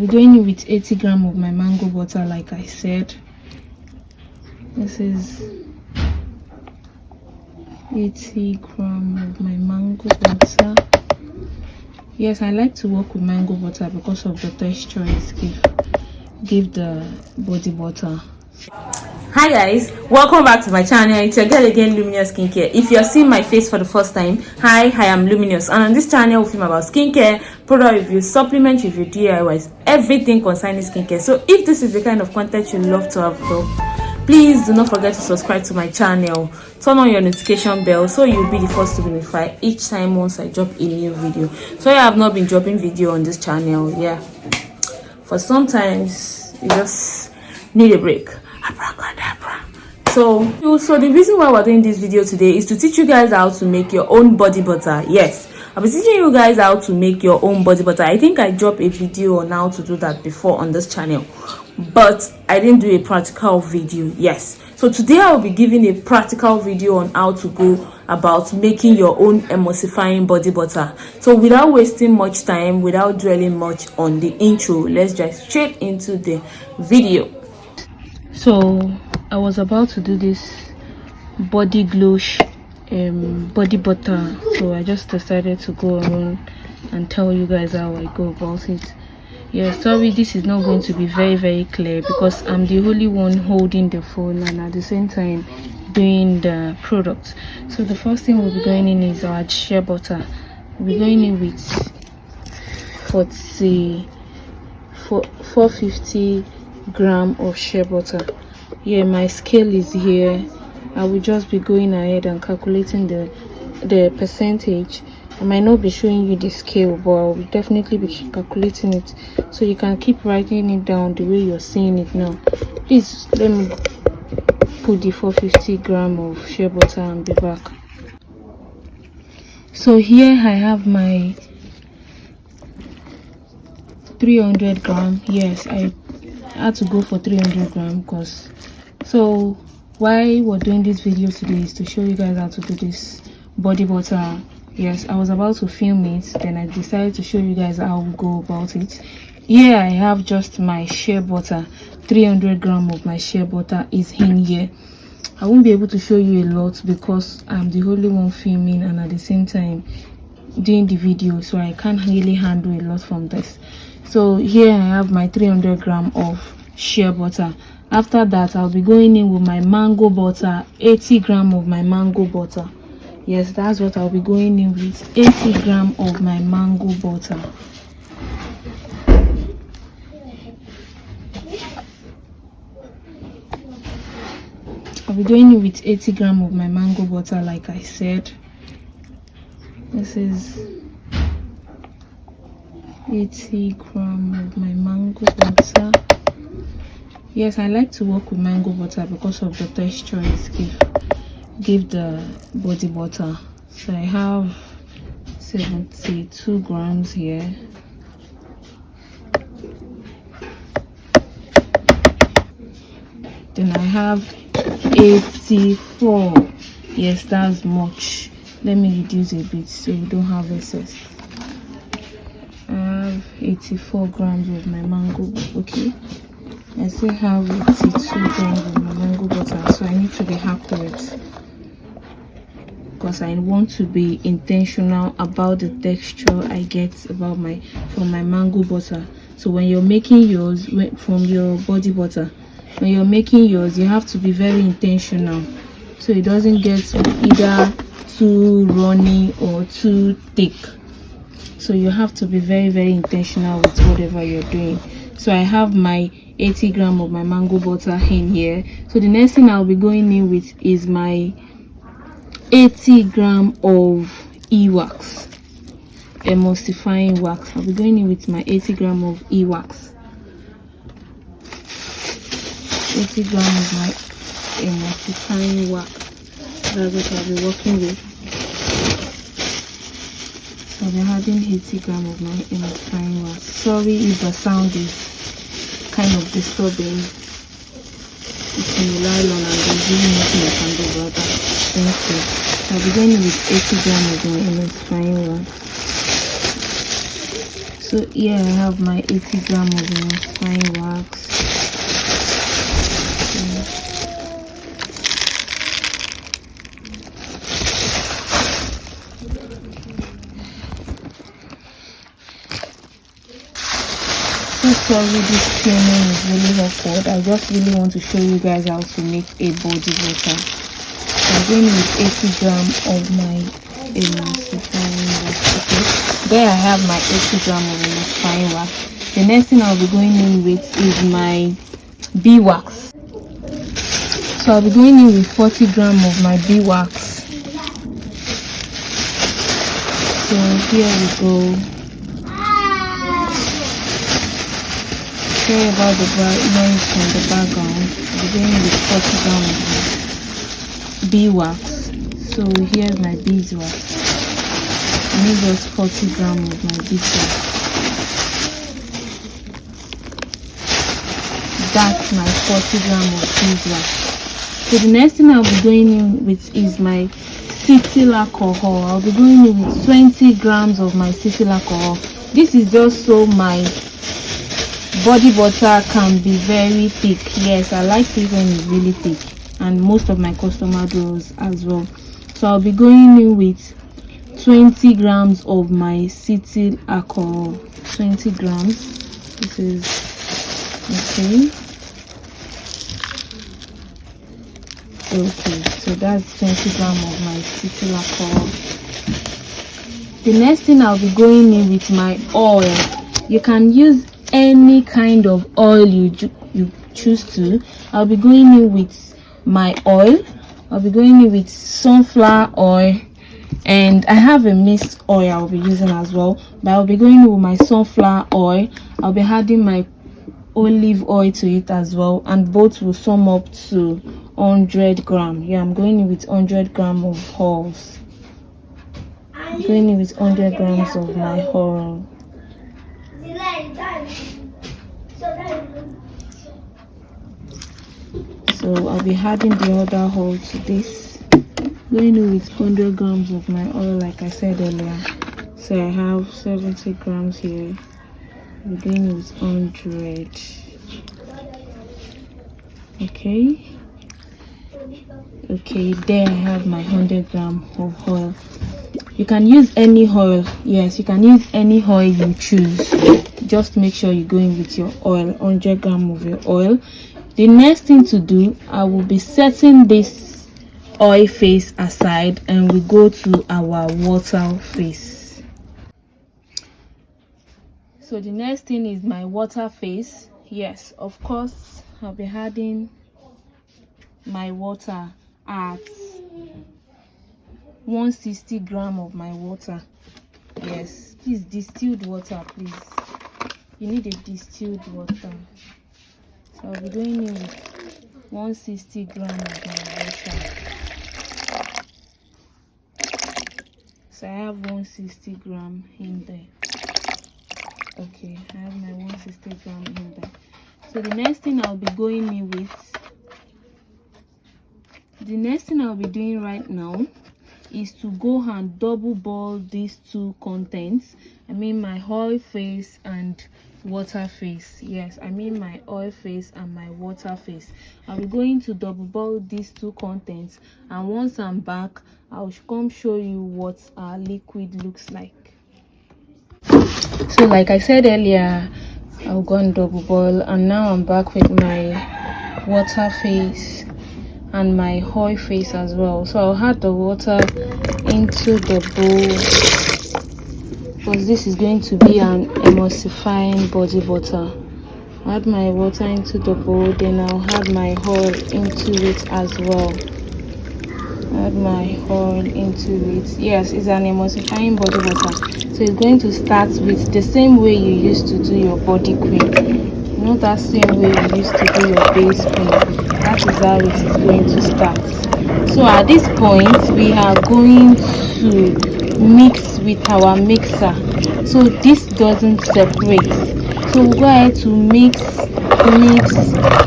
be going in with 80 grams of my mango butter, like I said. This is 80 grams of my mango butter. Yes, I like to work with mango butter because of the texture it give the body butter. Hi guys, welcome back to my channel. It's your girl again, Luminous Skincare. If you're seeing my face for the first time, hi, I am Luminous, and on this channel we film about skincare, product reviews, supplement review, DIYs, everything concerning skincare. So if this is the kind of content you love to have, though, please do not forget to subscribe to my channel, turn on your notification bell so you'll be the first to be notified each time once I drop a new video. So I have not been dropping video on this channel, yeah, for sometimes you just need a break. So the reason why we're doing this video today is to teach you guys how to make your own body butter. Yes, I'll be teaching you guys how to make your own body butter. I think I dropped a video on how to do that before on this channel, but I didn't do a practical video. Yes, so today I'll be giving a practical video on how to go about making your own emulsifying body butter. So without wasting much time, without dwelling much on the intro, let's just straight into the video. So I was about to do this body glow body butter, so I just decided to go around and tell you guys how I go about it. Yeah, sorry, this is not going to be very clear because I'm the only one holding the phone and at the same time doing the product. So the first thing we'll be going in is our shea butter. We'll be going in with 450 grams of shea butter. Yeah, my scale is here. I will just be going ahead and calculating the percentage. I might not be showing you the scale, but I will definitely be calculating it, so you can keep writing it down the way you're seeing it now. Please let me put the 450 grams of shea butter and be back. So here I have my 300 grams. Yes, I had to go for 300 grams because, so why we're doing this video today is to show you guys how to do this body butter. Yes, I was about to film it, then I decided to show you guys how we go about it. Here I have just my shea butter. 300 grams of my shea butter is in here. I won't be able to show you a lot because I'm the only one filming and at the same time doing the video, so I can't really handle a lot from this. So here I have my 300 grams of shea butter. After that, I'll be going in with my mango butter, 80 grams of my mango butter. Yes, that's what I'll be going in with, 80 grams of my mango butter. I'll be going in with 80 grams of my mango butter, like I said. This is 80 grams of my mango butter. Yes, I like to work with mango butter because of the texture it give the body butter. So I have 72 grams here. Then I have 84. Yes, that's much. Let me reduce a bit so we don't have excess. I have 84 grams of my mango. Okay, I still have 82 grams of my mango butter, so I need to be accurate because I want to be intentional about the texture I get from my mango butter. So when you're making yours from your body butter, when you're making yours, you have to be very intentional so it doesn't get either too runny or too thick. So you have to be very intentional with whatever you're doing. So I have my 80 grams of my mango butter in here. So the next thing I'll be going in with is my 80 grams of wax, emulsifying wax. I'll be going in with my 80 grams of wax. 80 grams of my emulsifying wax. That's what I'll be working with. So I'll be adding 80 grams of my emulsifying wax. Sorry if the sound is kind of disturbing. It's in a nylon and there's really nothing I can do about that. Thank you. I'll be going with 80 grams of my emulsifying wax. So here I have my 80 gram of emulsifying wax. So sorry, this training is really awkward. I just really want to show you guys how to make a body butter. I'm going with 80 gram of my emulsifying wax. Okay, there I have my 80 gram of emulsifying wax. The next thing I'll be going in with is my bee wax. So I'll be going in with 40 gram of my bee wax. So here we go. Sorry about the noise from the background. I'll be going with 40 gram of bee wax. So here's my beeswax. I need just 40 gram of my beeswax. That's my 40 gram of beeswax. So the next thing I'll be going in with is my cetyl alcohol. I'll be going in with 20 grams of my cetyl alcohol. This is just so my body butter can be very thick. Yes, I like it when it's really thick, and most of my customer does as well. So I'll be going in with 20 grams of my cetyl alcohol. 20 grams. This is okay. Okay, so that's 20 grams of my cetyl alcohol. The next thing I'll be going in with my oil. You can use any kind of oil you choose to. I'll be going in with my oil. I'll be going in with sunflower oil, and I have a mixed oil I'll be using as well, but I'll be going in with my sunflower oil. I'll be adding my olive oil to it as well, and both will sum up to 100 gram. Yeah, I'm going in with 100 gram of oils. I'm going in with 100 grams of my oil. So I'll be adding the other oil to this. Going in with 100 grams of my oil, like I said earlier. So I have 70 grams here. I'm going in with 100. Okay. Okay, there I have my 100 gram of oil. You can use any oil. Yes, you can use any oil you choose. Just make sure you go in with your oil, 100 gram of your oil. The next thing to do, I will be setting this oil face aside, and we go to our water face. So the next thing is my water face. Yes, of course, I'll be adding my water at 160 gram of my water. Yes, please, distilled water, please. You need a distilled water. So I'll be going in with 160 gram of my water. So I have 160 gram in there. Okay, I have my 160 gram in there. So the next thing I'll be going in with, the next thing I'll be doing right now is to go and double boil these two contents. I mean my oil face and water face. Yes, I mean my oil face and my water face. I'll be going to double boil these two contents, and once I'm back, I'll come show you what our liquid looks like. So like I said earlier, I'll go and double boil, and now I'm back with my water face and my oil face as well. So I'll add the water into the bowl, because this is going to be an emulsifying body butter. I'll add my water into the bowl, then I'll add my oil into it as well. Add my oil into it. Yes, it's an emulsifying body butter, so it's going to start with the same way you used to do your body cream, not that same way you used to do your base cream. That is how it is going to start. So at this point, we are going to mix with our mixer, so this doesn't separate. So we'll go ahead to mix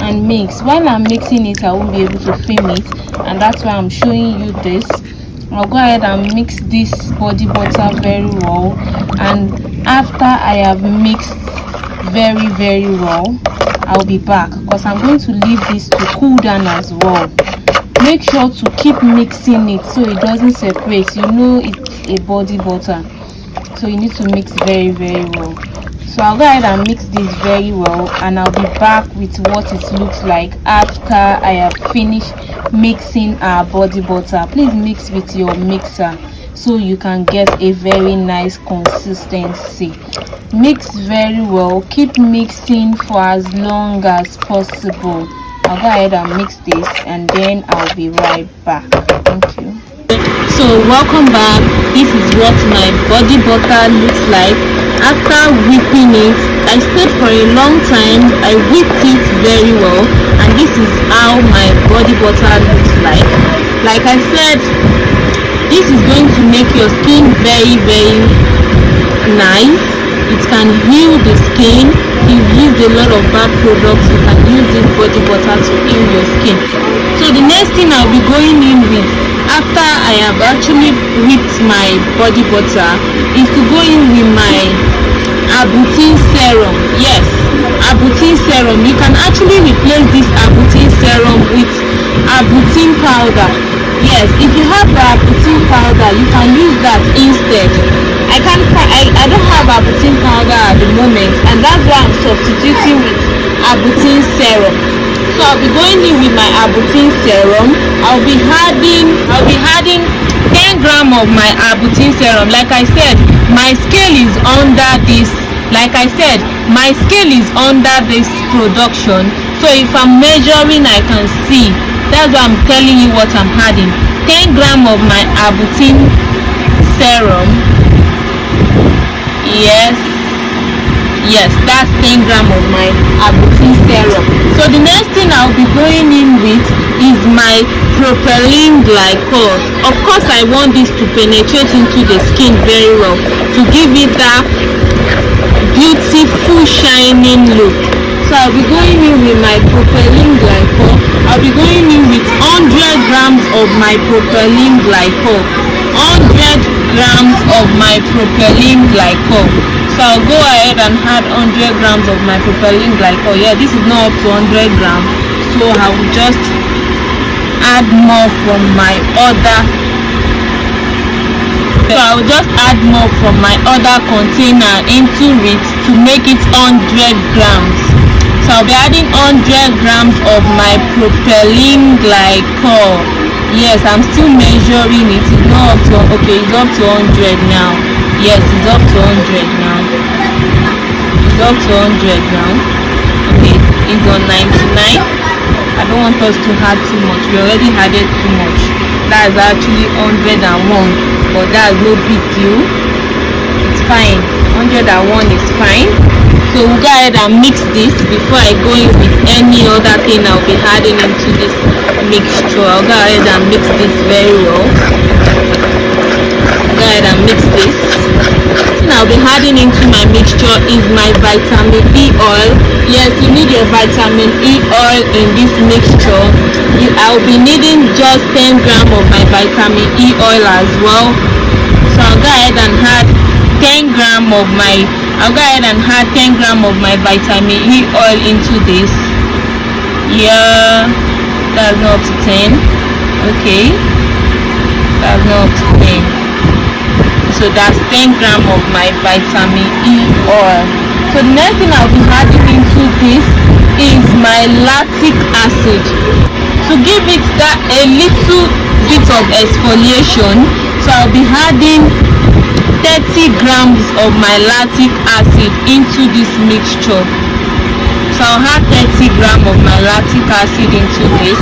and mix. While I'm mixing it, I won't be able to film it, and that's why I'm showing you this. I'll go ahead and mix this body butter very well, and after I have mixed very well, I'll be back because I'm going to leave this to cool down as well. Make sure to keep mixing it so it doesn't separate. You know it's a body butter, so you need to mix very well. So I'll go ahead and mix this very well, and I'll be back with what it looks like after I have finished mixing our body butter. Please mix with your mixer so you can get a very nice consistency. Mix very well. Keep mixing for as long as possible. I'll go ahead and mix this and then I'll be right back. Thank you. So welcome back. This is what my body butter looks like after whipping it. I stayed for a long time. I whipped it very well, and this is how my body butter looks like. Like I said, this is going to make your skin very nice. It can heal the skin. If you've used a lot of bad products, you can use this body butter to heal your skin. So the next thing I'll be going in with after I have actually whipped my body butter is to go in with my abutin serum. Yes, abutin serum. You can actually replace this abutin serum with abutin powder. Yes, if you have the abutin powder, you can use that instead. I don't have abutin powder at the moment, and that's why I'm substituting with abutin serum. So I'll be going in with my abutin serum. I'll be adding 10 grams of my abutin serum. Like I said, my scale is under this. Production. So if I'm measuring, I can see. That's why I'm telling you what I'm adding. 10 grams of my abutin serum. Yes, that's 10 grams of my abutin serum. So the next thing I'll be going in with is my propylene glycol. Of course, I want this to penetrate into the skin very well to give it that beautiful shining look. So I'll be going in with my propylene glycol. I'll be going in with 100 grams of my propylene glycol. 100 grams of my propylene glycol. So I'll go ahead and add 100 grams of my propylene glycol. Yeah, this is not up to 100 grams, so I will just add more from my other. So I will just add more from my other container into it to make it 100 grams. So I'll be adding 100 grams of my propylene glycol. Yes, I'm still measuring it. It's not up to, okay, it's up to 100 now. Yes, it's up to 100 now. It's up to 100 now. Okay, it's on 99. I don't want us to add too much. We already added too much. That's actually 101, but that's no big deal. It's fine. 101 is fine. So we'll go ahead and mix this before I go in with any other thing I'll be adding into this mixture. I'll go ahead and mix this very well. Go ahead and mix this. The thing I'll be adding into my mixture is my vitamin E oil. Yes, you need your vitamin E oil in this mixture. I'll be needing just 10 grams of my vitamin E oil as well. So I'll go ahead and add 10 grams of my vitamin E oil into this. Yeah, that's not up to 10. Okay, that's not up to 10. So that's 10 grams of my vitamin E oil. So the next thing I'll be adding into this is my lactic acid to give it that a little bit of exfoliation. So I'll be adding 30 grams of my lactic acid into this mixture. So I'll add 30 grams of my lactic acid into this.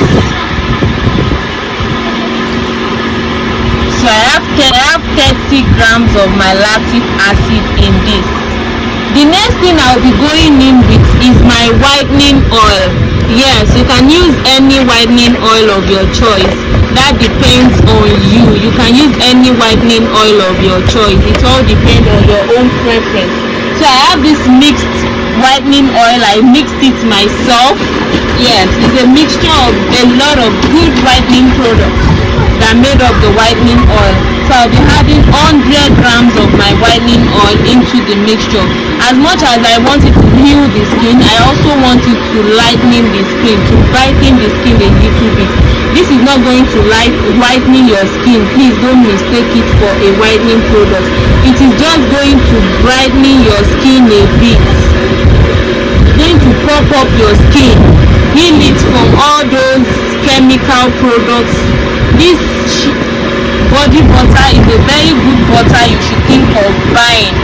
So I have 30 grams of my lactic acid in this. The next thing I'll be going in with is my whitening oil. Yes, you can use any whitening oil of your choice. That depends on you. You can use any whitening oil of your choice. It all depends on your own preference. So I have this mixed whitening oil. I mixed it myself. Yes, it's a mixture of a lot of good whitening products that made up the whitening oil. So I'll be adding 100 grams of my whitening oil into the mixture. As much as I want it to heal the skin, I also want it to lightening the skin, to brighten the skin a little bit. This is not going to whitening your skin. Please don't mistake it for a whitening product. It is just going to brightening your skin a bit. It's going to pop up your skin, heal it from all those chemical products. This body butter is a very good butter you should think of buying.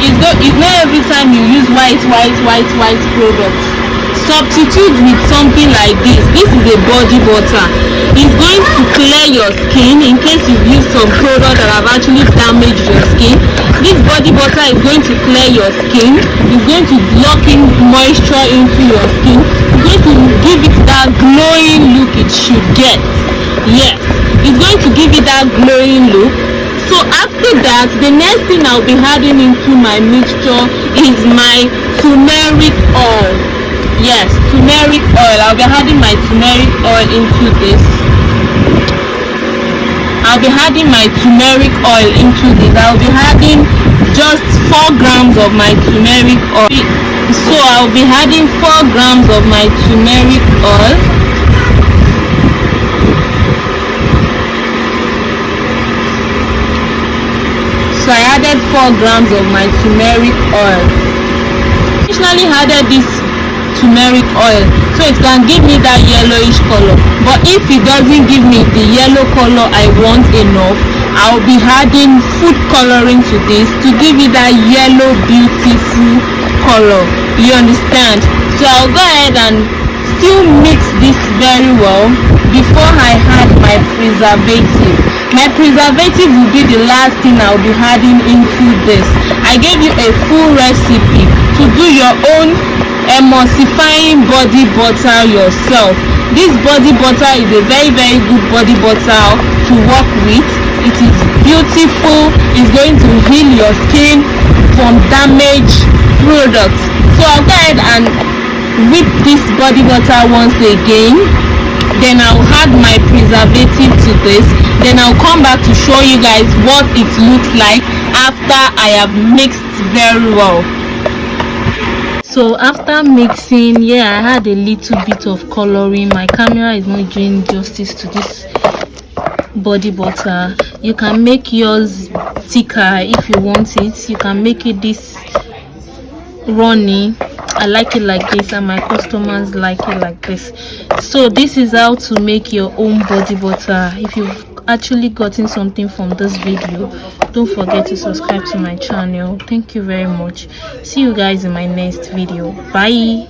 It's not every time you use white products. Substitute with something like this. This is a body butter. It's going to clear your skin in case you've used some product that have actually damaged your skin. This body butter is going to clear your skin. It's going to lock in moisture into your skin. It's going to give it that glowing look it should get. Yes, it's going to give it that glowing look. So after that, the next thing I'll be adding into my mixture is my turmeric oil. Yes, turmeric oil. I'll be adding my turmeric oil into this. I'll be adding my turmeric oil into this. I'll be adding just 4 grams of my turmeric oil. So I'll be adding 4 grams of my turmeric oil. So I added 4 grams of my turmeric oil. I additionally added this turmeric oil so it can give me that yellowish color, but if it doesn't give me the yellow color I want enough, I'll be adding food coloring to this to give it that yellow beautiful color. You understand? So I'll go ahead and still mix this very well before I add my preservative. My preservative will be the last thing I'll be adding into this. I gave you a full recipe to do your own emulsifying body butter yourself. This body butter is a very good body butter to work with. It is beautiful. It's going to heal your skin from damaged products. So I'll go ahead and whip this body butter once again. Then I'll add my preservative to this. Then I'll come back to show you guys what it looks like after I have mixed very well. So after mixing, I had a little bit of coloring. My camera is not doing justice to this body butter. You can make yours thicker if you want it. You can make it this runny. I like it like this and my customers like it like this. So this is how to make your own body butter. If you've actually gotten something from this video, don't forget to subscribe to my channel. Thank you very much. See you guys in my next video. Bye.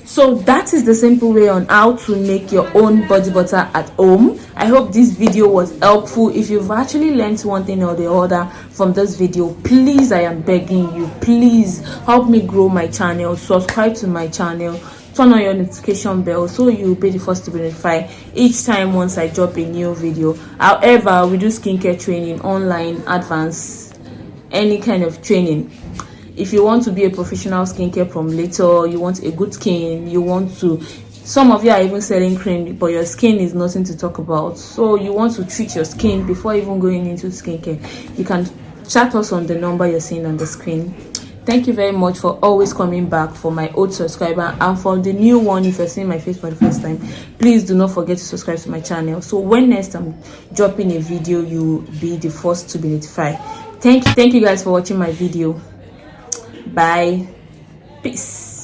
So that is the simple way on how to make your own body butter at home. I hope this video was helpful. If you've actually learned one thing or the other from this video, please, I am begging you, please help me grow my channel. Subscribe to my channel, turn on your notification bell so you'll be the first to be notified each time once I drop a new video. However, we do skincare training, online, advanced, any kind of training. If you want to be a professional skincare promulator, you want a good skin, you want to, some of you are even selling cream, but your skin is nothing to talk about. So you want to treat your skin before even going into skincare, you can chat us on the number you're seeing on the screen. Thank you very much for always coming back. For my old subscriber and for the new one, if you're seeing my face for the first time, please do not forget to subscribe to my channel, so when next I'm dropping a video, you'll be the first to be notified. Thank you guys for watching my video. Bye. Peace.